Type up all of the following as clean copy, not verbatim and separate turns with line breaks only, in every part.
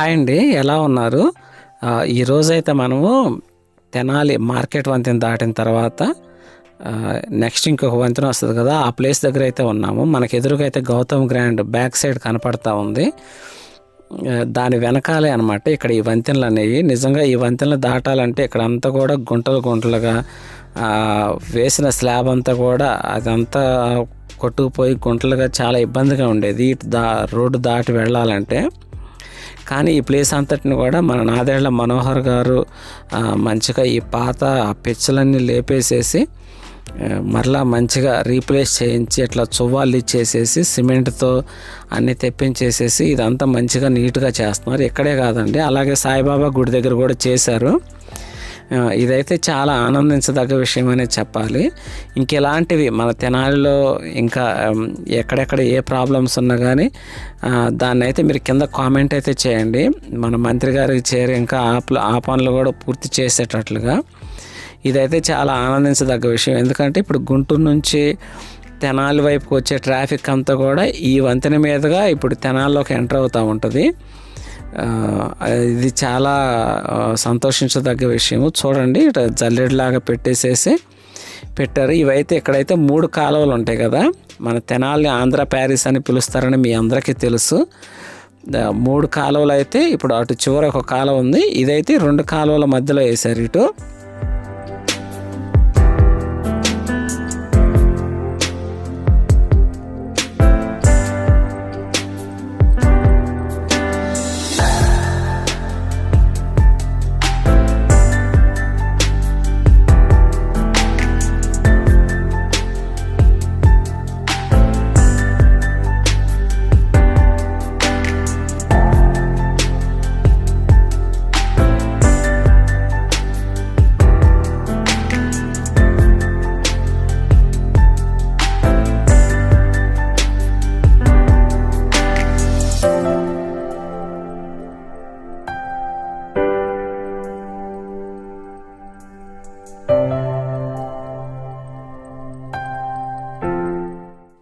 Hi అండి, ఎలా ఉన్నారు? ఈరోజైతే మనము తెనాలి మార్కెట్ వంతెన దాటిన తర్వాత నెక్స్ట్ ఇంకొక వంతెన వస్తుంది కదా, ఆ ప్లేస్ దగ్గర అయితే ఉన్నాము. మనకు ఎదురుగా అయితే గౌతమ్ గ్రాండ్ బ్యాక్ సైడ్ కనపడతా ఉంది. దాని వెనకాలే అనమాట ఇక్కడ ఈ వంతెనలు అనేవి. నిజంగా ఈ వంతెనలు దాటాలంటే ఇక్కడ అంతా కూడా గుంటలు గుంటలుగా వేసిన స్లాబ్ అంతా కూడా అదంతా కొట్టుకుపోయి గుంటలుగా చాలా ఇబ్బందిగా ఉండేది రోడ్డు దాటి వెళ్ళాలంటే. కానీ ఈ ప్లేస్ అంతటిని కూడా మన నాదేళ్ల మనోహర్ గారు మంచిగా ఈ పాత పిచ్చలన్నీ లేపేసేసి మరలా మంచిగా రీప్లేస్ చేయించి ఇట్లా చువ్వాళ్ళు ఇచ్చేసేసి సిమెంట్తో అన్నీ తెప్పించేసేసి ఇదంతా మంచిగా నీట్గా చేస్తున్నారు. ఇక్కడే కాదండి, అలాగే సాయిబాబా గుడి దగ్గర కూడా చేశారు. ఇదైతే చాలా ఆనందించదగ్గ విషయం అనే చెప్పాలి. ఇంకెలాంటివి మన తెనాలిలో ఇంకా ఎక్కడెక్కడ ఏ ప్రాబ్లమ్స్ ఉన్నా కానీ దాన్ని అయితే మీరు కింద కామెంట్ అయితే చేయండి. మన మంత్రి గారికి చేరి ఇంకా ఆ పనులు కూడా పూర్తి చేసేటట్లుగా. ఇదైతే చాలా ఆనందించదగ్గ విషయం. ఎందుకంటే ఇప్పుడు గుంటూరు నుంచి తెనాలి వైపుకి వచ్చే ట్రాఫిక్ అంతా కూడా ఈ వంతెన మీదుగా ఇప్పుడు తెనాల్లోకి ఎంటర్ అవుతూ ఉంటుంది. ఇది చాలా సంతోషించదగ్గ విషయము. చూడండి, ఇట్లా జల్లెడలాగా పెట్టారు. ఇవైతే ఇక్కడైతే 3 కాలువలు ఉంటాయి కదా, మన తెనాలి ఆంధ్ర ప్యారిస్ అని పిలుస్తారని మీ అందరికీ తెలుసు. 3 కాలువలు అయితే ఇప్పుడు అటు చివర ఒక కాలువ ఉంది, ఇదైతే 2 కాలువల మధ్యలో వేశారు ఇటు.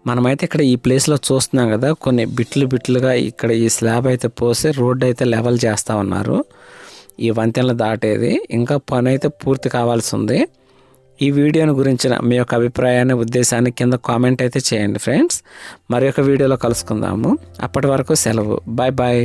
మనమైతే ఇక్కడ ఈ ప్లేస్లో చూస్తున్నాం కదా, కొన్ని బిట్లుగా ఇక్కడ ఈ స్లాబ్ అయితే పోసి రోడ్డు అయితే లెవెల్ చేస్తూ ఉన్నారు. ఈ వంతెనలు దాటేది ఇంకా పని అయితే పూర్తి కావాల్సి ఉంది. ఈ వీడియోని గురించిన మీ యొక్క అభిప్రాయాన్ని, ఉద్దేశాన్ని కింద కామెంట్ అయితే చేయండి ఫ్రెండ్స్. మరి ఒక వీడియోలో కలుసుకుందాము. అప్పటి వరకు సెలవు. Bye bye.